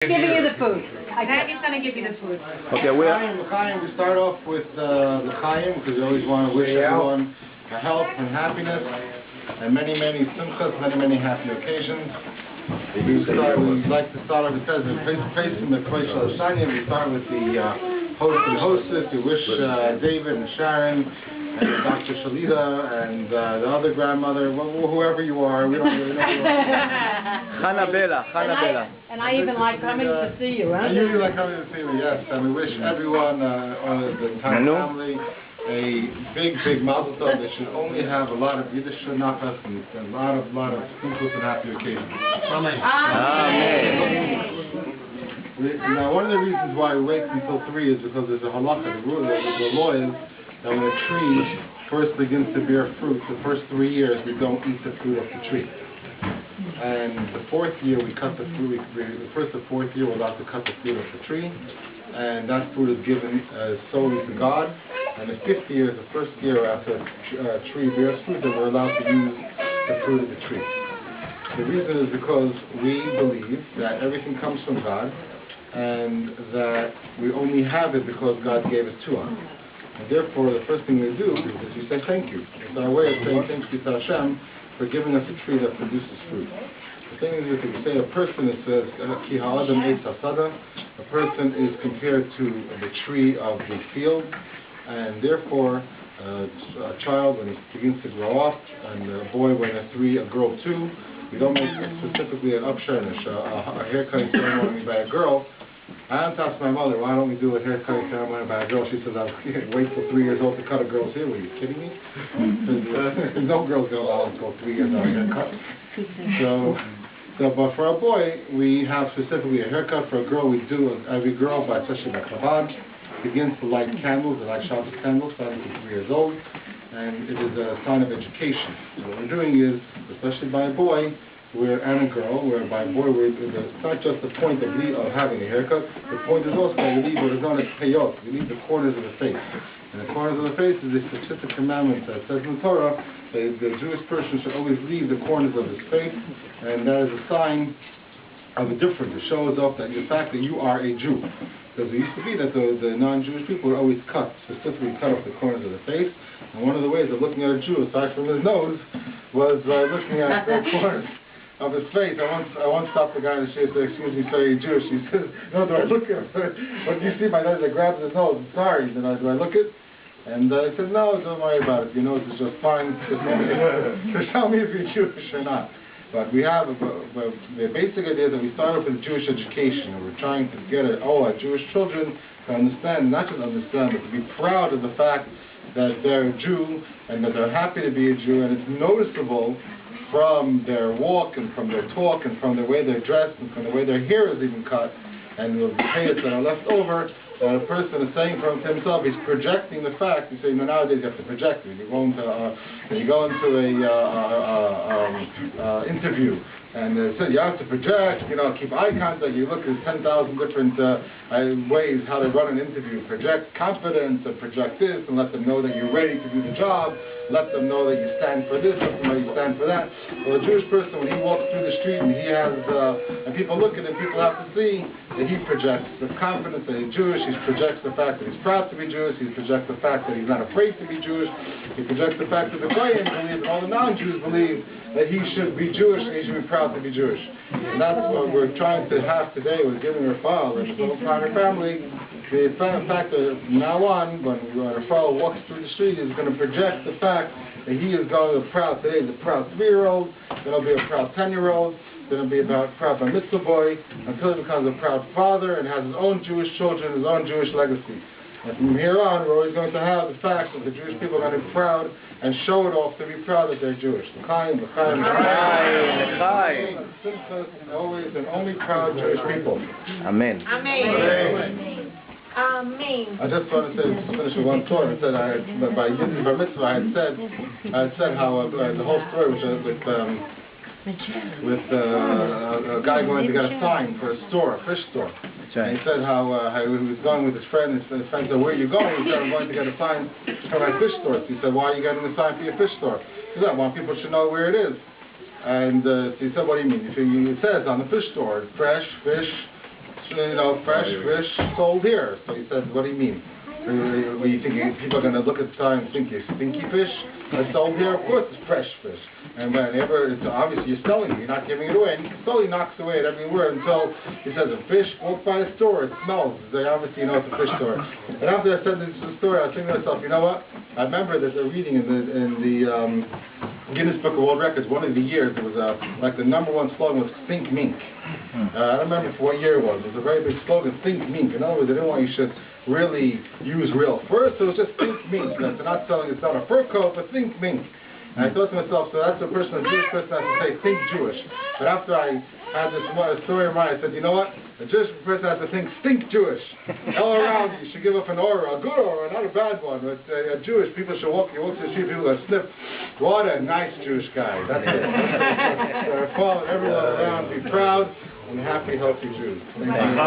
Giving you the food. Haggis gonna give you the food. Okay, we start off with the Chaim because we always want to wish everyone health and happiness and many simchas, many happy occasions. We like to start off, it says, facing the Kosher Shania. We start with the host and hostess. We wish David and Sharon and Dr. Shalida and the other grandmother, whoever you are, we don't really know who you are. Chana Bella. And I even like coming to see you, huh? I usually like coming to see you, yes. And we wish everyone on the entire family a big mazel tov. They should only have a lot of Yiddish nachas and a lot of simchus and happy occasions. Amen. Now, one of the reasons why we wait until 3 is because there's a halacha, the law is that when a tree first begins to bear fruit, the first 3 years we don't eat the fruit of the tree. And the 4th year we cut the fruit, the first and 4th year we're allowed to cut the fruit of the tree, and that fruit is given solely to God. And the 5th year is the first year after a tree bears fruit that we're allowed to use the fruit of the tree. The reason is because we believe that everything comes from God, and that we only have it because God gave it to us. And therefore, the first thing we do is we say thank you. It's our way of saying thank you to Hashem for giving us a tree that produces fruit. The thing is, if you say a person, it says, Ki ha'adam eitz hasada, a person is compared to the tree of the field, and therefore, a child, when he begins to grow up, and a boy when they're 3, a girl 2, we don't make specifically an Upshernish, a haircutting ceremony by a girl. I have to ask my mother, why don't we do a haircutting ceremony by a girl? She says, I'll wait till 3 years old to cut a girl's hair. Were you kidding me? No girl's going to allow until 3 years old haircut. But for a boy, we have specifically a haircut. For a girl, we do every girl, especially by Chabad, begins to light candles, they light Shabbos candles, starting from 3 years old, and it is a sign of education. So what we're doing is, especially by a boy, and a girl, where by a boy, it's not just the point of having a haircut, the point is also that we leave what is known as peyot, we leave the corners of the face. And the corners of the face is a specific commandment that says in the Torah that the Jewish person should always leave the corners of his face, and that is a sign of a difference. It shows off that the fact that you are a Jew. Because it used to be that the non-Jewish people would always specifically cut off the corners of the face, and one of the ways of looking at a Jew, aside from his nose, was looking at the corners of his face. I once stopped the guy in the street and said, "Excuse me, sir, are you Jewish?" He says, "No, do I look at him? What do you see my nose?" I grabbed his nose. "Sorry." Then do I look it? And I said, "No, don't worry about it. Your nose is just fine. Just tell me if you're Jewish or not." But we have the basic idea is that we start off with Jewish education, and we're trying to get our Jewish children to understand, not just understand, but to be proud of the fact that they're a Jew and that they're happy to be a Jew, and it's noticeable from their walk and from their talk and from the way they're dressed and from the way their hair is even cut and the hairs that are left over, that a person is saying from himself, he's projecting the fact. You say, no, nowadays you have to project it. You go into a interview, and they say you have to project, keep eye contact. You look at 10,000 different ways how to run an interview. Project confidence, and project this, and let them know that you're ready to do the job. Let them know that you stand for this, let them know you stand for that. Well, a Jewish person, when he walks through the street and he has, and people look at him, people have to see that he projects the confidence that he's Jewish. He projects the fact that he's proud to be Jewish. He projects the fact that he's not afraid to be Jewish. He projects the fact that the Goyim believe, and all the non-Jews believe, that he should be Jewish and he should be proud to be Jewish. And that's what we're trying to have today with giving Raphael and his whole entire family. The fact that from now on, when Raphael walks through the street, he's going to project the fact that he is going to be proud. Today he's a proud 3-year-old, then he'll be a proud 10-year-old, then he'll be a proud bar mitzvah boy, until he becomes a proud father and has his own Jewish children, his own Jewish legacy. And from here on, we're always going to have the fact that the Jewish people are going to be proud and show it off to be proud that they're Jewish. L'chaim, l'chaim, l'chaim. Always and only proud Jewish people. Amen. Amen. I just want to finish with one story. I said by Yiddish bar mitzvah, I had said how the whole story was with a guy going to get a sign for a store, a fish store. And he said how he was going with his friend, and his friend said, "Where are you going?" He said, "I'm going to get a sign for my fish store." So he said, "Why are you getting a sign for your fish store?" He said, "I want people to know where it is." And so he said, "What do you mean?" It says on the fish store, fresh fish, fresh fish sold here. So he says, what do you mean? Were you thinking people are going to look at the sign and think you're stinky fish that's sold here? Of course it's fresh fish. And whenever, it's obviously you're selling it, you're not giving it away. And he slowly knocks away at every word until he says, a fish walks by a store, it smells. They obviously know it's a fish store. And after I said this story, I was thinking to myself, you know what? I remember that they're reading in the Guinness Book of World Records, one of the years, it was like the #1 slogan was Think Mink. I don't remember for what year it was. It was a very big slogan, Think Mink. In other words, they didn't want you should really use real fur, so it was just Think Mink. They're not selling, it's not a fur coat, but Think Mink. And I thought to myself, so that's a Jewish person has to say, think Jewish. But after I had this story in mind, I said, you know what? A Jewish person has to think, stink Jewish. All around you should give up an aura, a good aura, not a bad one. But a Jewish, people should walk, you walk to the street, people go sniff, what a nice Jewish guy. That's it. So follow everyone around, be proud, and happy, healthy Jews. Amen.